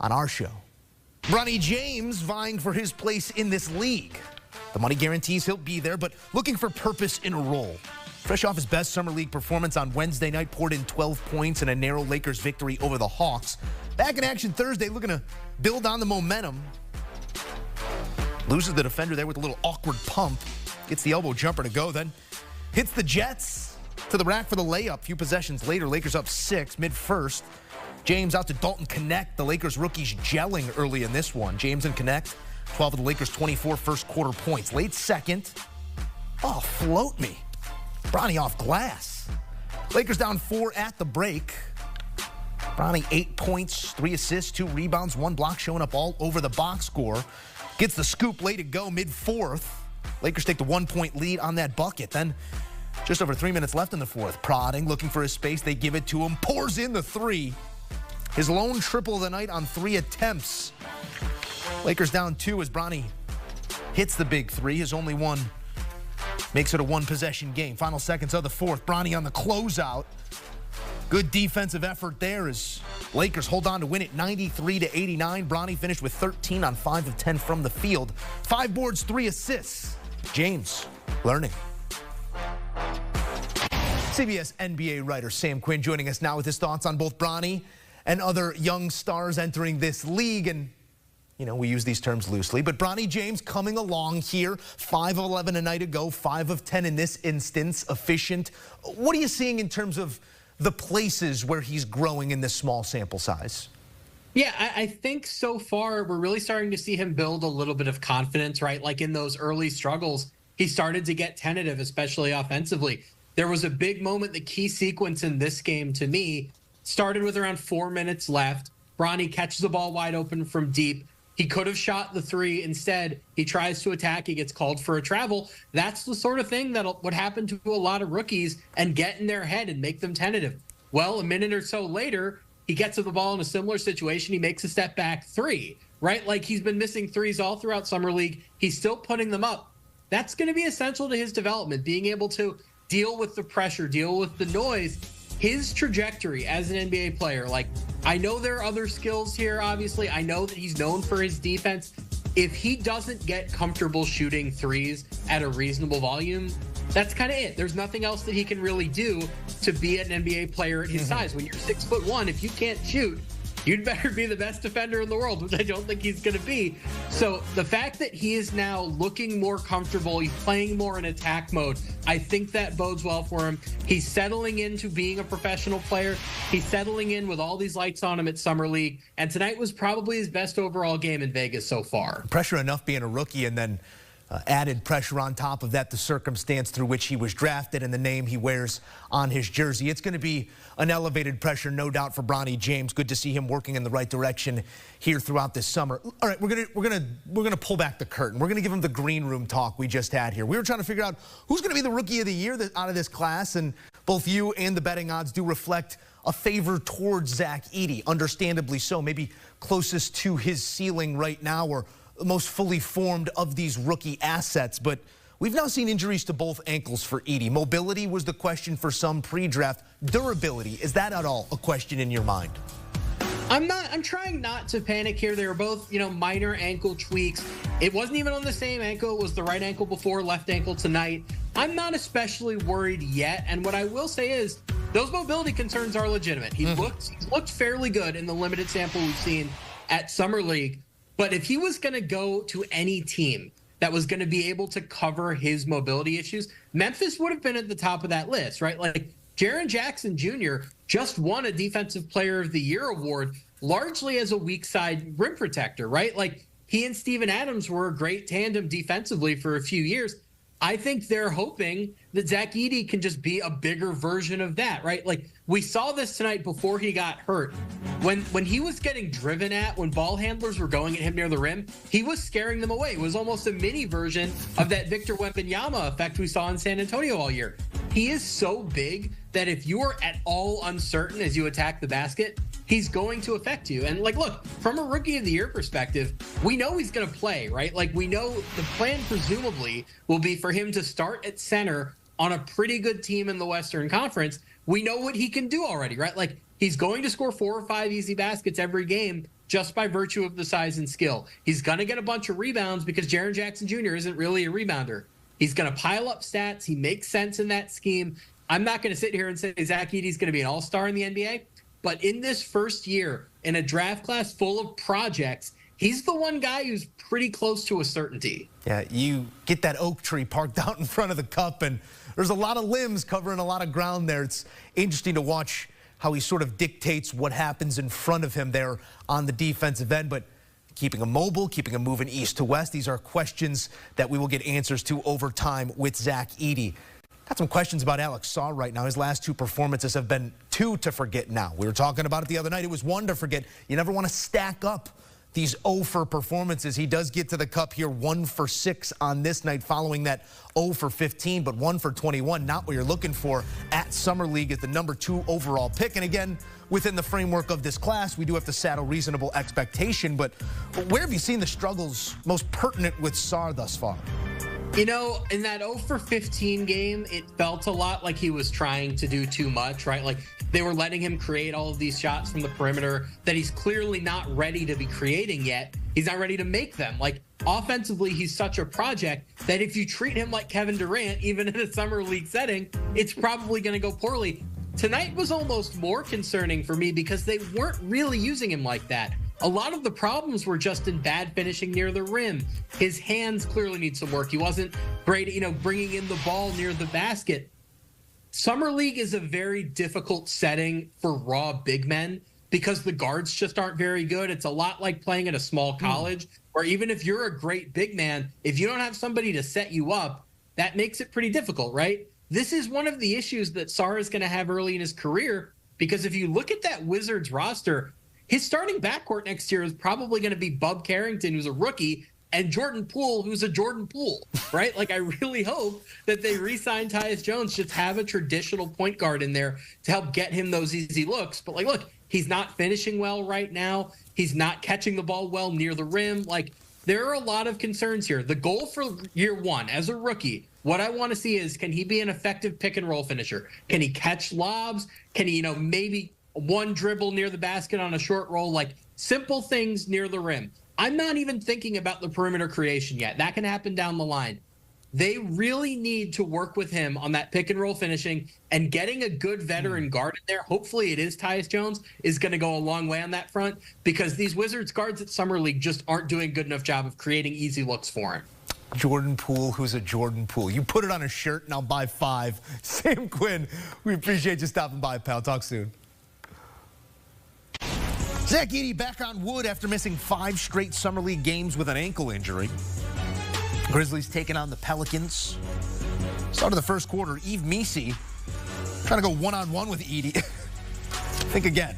on our show. Bronny James vying for his place in this league. The money guarantees he'll be there, but looking for purpose in a role. Fresh off his best summer league performance on Wednesday night, poured in 12 points in a narrow Lakers victory over the Hawks. Back in action Thursday, looking to build on the momentum. Loses the defender there with a little awkward pump. Gets the elbow jumper to go, then hits the Jets to the rack for the layup. Few possessions later, Lakers up 6, mid-first. James out to Dalton Connect. The Lakers rookies gelling early in this one. James and Connect, 12 of the Lakers' 24 first quarter points. Late second. Oh, float me. Bronny off glass. Lakers down 4 at the break. Bronny 8 points, 3 assists, 2 rebounds, 1 block, showing up all over the box score. Gets the scoop late to go, mid-fourth. Lakers take the 1-point lead on that bucket. Then just over 3 minutes left in the fourth. Prodding, looking for his space. They give it to him. Pours in the 3. His lone triple of the night on 3 attempts. Lakers down 2 as Bronny hits the big 3. His only one makes it a 1-possession game. Final seconds of the fourth. Bronny on the closeout. Good defensive effort there as Lakers hold on to win it 93-89. Bronny finished with 13 on 5 of 10 from the field. 5 boards, 3 assists. James learning. CBS NBA writer Sam Quinn joining us now with his thoughts on both Bronny and other young stars entering this league. And, you know, we use these terms loosely, but Bronny James coming along here, 5 of 11 a night ago, 5 of 10 in this instance, efficient. What are you seeing in terms of the places where he's growing in this small sample size? Yeah, I think so far we're really starting to see him build a little bit of confidence, right? Like in those early struggles, he started to get tentative, especially offensively. There was a big moment, the key sequence in this game to me started with around 4 minutes left. Bronny catches the ball wide open from deep. He could have shot the 3. Instead, he tries to attack. He gets called for a travel. That's the sort of thing that would happen to a lot of rookies and get in their head and make them tentative. Well, a minute or so later, he gets to the ball in a similar situation. He makes a step back 3, right? Like he's been missing 3s all throughout Summer League. He's still putting them up. That's going to be essential to his development, being able to deal with the pressure, deal with the noise. His trajectory as an NBA player, like, I know there are other skills here, obviously. I know that he's known for his defense. If he doesn't get comfortable shooting 3s at a reasonable volume, that's kind of it. There's nothing else that he can really do to be an NBA player at his size. When you're 6'1", if you can't shoot, you'd better be the best defender in the world, which I don't think he's going to be. So the fact that he is now looking more comfortable, he's playing more in attack mode, I think that bodes well for him. He's settling into being a professional player. He's settling in with all these lights on him at Summer League. And tonight was probably his best overall game in Vegas so far. Pressure enough being a rookie, and then added pressure on top of that, the circumstance through which he was drafted and the name he wears on his jersey. It's going to be an elevated pressure, no doubt, for Bronny James. Good to see him working in the right direction here throughout this summer. All right, we're gonna pull back the curtain. We're gonna give him the green room talk we just had here. We were trying to figure out who's going to be the rookie of the year out of this class, and both you and the betting odds do reflect a favor towards Zach Edey, understandably so, maybe closest to his ceiling right now, or most fully formed of these rookie assets. But we've now seen injuries to both ankles for Edey. Mobility was the question for some pre-draft. Durability, is that at all a question in your mind? I'm trying not to panic here. They were both, minor ankle tweaks. It wasn't even on the same ankle. It was the right ankle before, left ankle tonight. I'm not especially worried yet. And what I will say is those mobility concerns are legitimate. He's looked fairly good in the limited sample we've seen at Summer League. But if he was going to go to any team that was going to be able to cover his mobility issues, Memphis would have been at the top of that list, right? Like, Jaren Jackson Jr. just won a Defensive Player of the Year award, largely as a weak side rim protector, right? Like, he and Steven Adams were a great tandem defensively for a few years. I think they're hoping that Zach Edey can just be a bigger version of that, right? Like, we saw this tonight before he got hurt. When he was getting driven at, when ball handlers were going at him near the rim, he was scaring them away. It was almost a mini version of that Victor Wembanyama effect we saw in San Antonio all year. He is so big that if you are at all uncertain as you attack the basket, he's going to affect you. And, like, look, from a Rookie of the Year perspective, we know he's going to play, right? Like, we know the plan presumably will be for him to start at center on a pretty good team in the Western Conference. We know what he can do already, right? Like, he's going to score 4 or 5 easy baskets every game just by virtue of the size and skill. He's going to get a bunch of rebounds because Jaren Jackson Jr. isn't really a rebounder. He's going to pile up stats. He makes sense in that scheme. I'm not going to sit here and say Zach Edey's going to be an all-star in the NBA, but in this first year, in a draft class full of projects, he's the one guy who's pretty close to a certainty. Yeah, you get that oak tree parked out in front of the cup, and there's a lot of limbs covering a lot of ground there. It's interesting to watch how he sort of dictates what happens in front of him there on the defensive end, but keeping him mobile, keeping him moving east to west, these are questions that we will get answers to over time with Zach Edey. Got some questions about Alex Sarr right now. His last 2 performances have been 2 to forget now. We were talking about it the other night. It was 1 to forget. You never want to stack up these 0 for performances. He does get to the cup here 1 for 6 on this night following that 0 for 15, but 1 for 21. Not what you're looking for at Summer League at the number 2 overall pick. And again, within the framework of this class, we do have to saddle reasonable expectation. But where have you seen the struggles most pertinent with Sarr thus far? You know, in that 0 for 15 game, it felt a lot like he was trying to do too much, right? Like they were letting him create all of these shots from the perimeter that he's clearly not ready to be creating yet. He's not ready to make them. Like offensively, he's such a project that if you treat him like Kevin Durant, even in a summer league setting, it's probably going to go poorly. Tonight was almost more concerning for me because they weren't really using him like that. A lot of the problems were just in bad finishing near the rim. His hands clearly need some work. He wasn't great at, bringing in the ball near the basket. Summer League is a very difficult setting for raw big men because the guards just aren't very good. It's a lot like playing at a small college where even if you're a great big man, if you don't have somebody to set you up, that makes it pretty difficult, right? This is one of the issues that Sarr is going to have early in his career because if you look at that Wizards roster, his starting backcourt next year is probably going to be Bub Carrington, who's a rookie, and Jordan Poole, who's a Jordan Poole, right? Like, I really hope that they re-sign Tyus Jones, just have a traditional point guard in there to help get him those easy looks. But, look, he's not finishing well right now. He's not catching the ball well near the rim. There are a lot of concerns here. The goal for year 1 as a rookie, what I want to see is, can he be an effective pick-and-roll finisher? Can he catch lobs? Can he, maybe one dribble near the basket on a short roll, simple things near the rim. I'm not even thinking about the perimeter creation yet. That can happen down the line. They really need to work with him on that pick and roll finishing, and getting a good veteran guard in there. Hopefully it is Tyus Jones, is going to go a long way on that front because these Wizards guards at Summer League just aren't doing a good enough job of creating easy looks for him. Jordan Poole, who's a Jordan Poole. You put it on a shirt and I'll buy 5. Sam Quinn, we appreciate you stopping by, pal. Talk soon. Zach Edey back on wood after missing 5 straight Summer League games with an ankle injury. Grizzlies taking on the Pelicans. Start of the first quarter, Yves Missi trying to go one-on-one with Edey. Think again.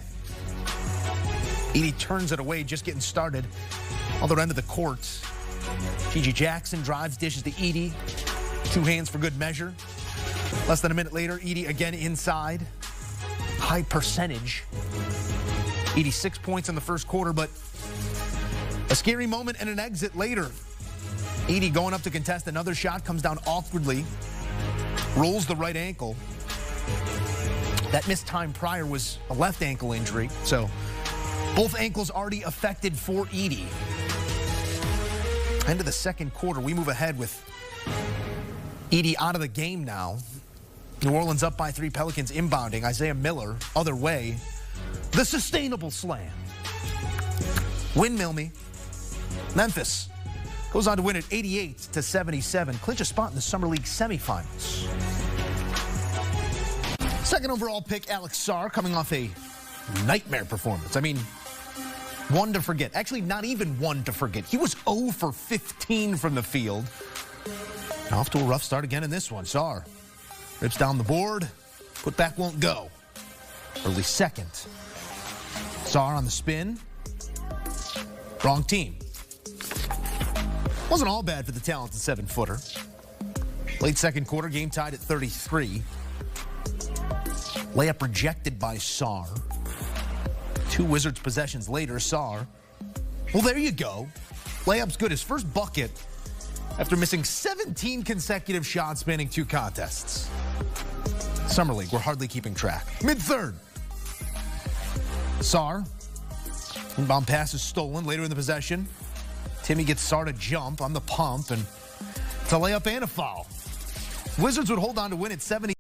Edey turns it away, just getting started. Other end of the court. G.G. Jackson drives, dishes to Edey. 2 hands for good measure. Less than a minute later, Edey again inside. High percentage. Edey 6 points in the first quarter, but a scary moment and an exit later. Edey going up to contest another shot, comes down awkwardly, rolls the right ankle. That missed time prior was a left ankle injury, so both ankles already affected for Edey. End of the second quarter, we move ahead with Edey out of the game now. New Orleans up by 3, Pelicans inbounding. Isaiah Miller, other way. The sustainable slam. Windmill me. Memphis goes on to win it 88-77. Clinch a spot in the Summer League semifinals. Second overall pick, Alex Sarr, coming off a nightmare performance. I mean, 1 to forget. Actually, not even 1 to forget. He was 0 for 15 from the field. Off to a rough start again in this one. Sarr rips down the board. Put back won't go. Early second. Sarr on the spin. Wrong team. Wasn't all bad for the talented 7-footer. Late second quarter, game tied at 33. Layup rejected by Sarr. 2 Wizards possessions later, Sarr. Well, there you go. Layup's good. His first bucket after missing 17 consecutive shots spanning 2 contests. Summer League, we're hardly keeping track. Mid-third. Sarr. Inbound pass is stolen later in the possession. Timmy gets Sarr to jump on the pump, and it's a layup and a foul. Wizards would hold on to win at 70.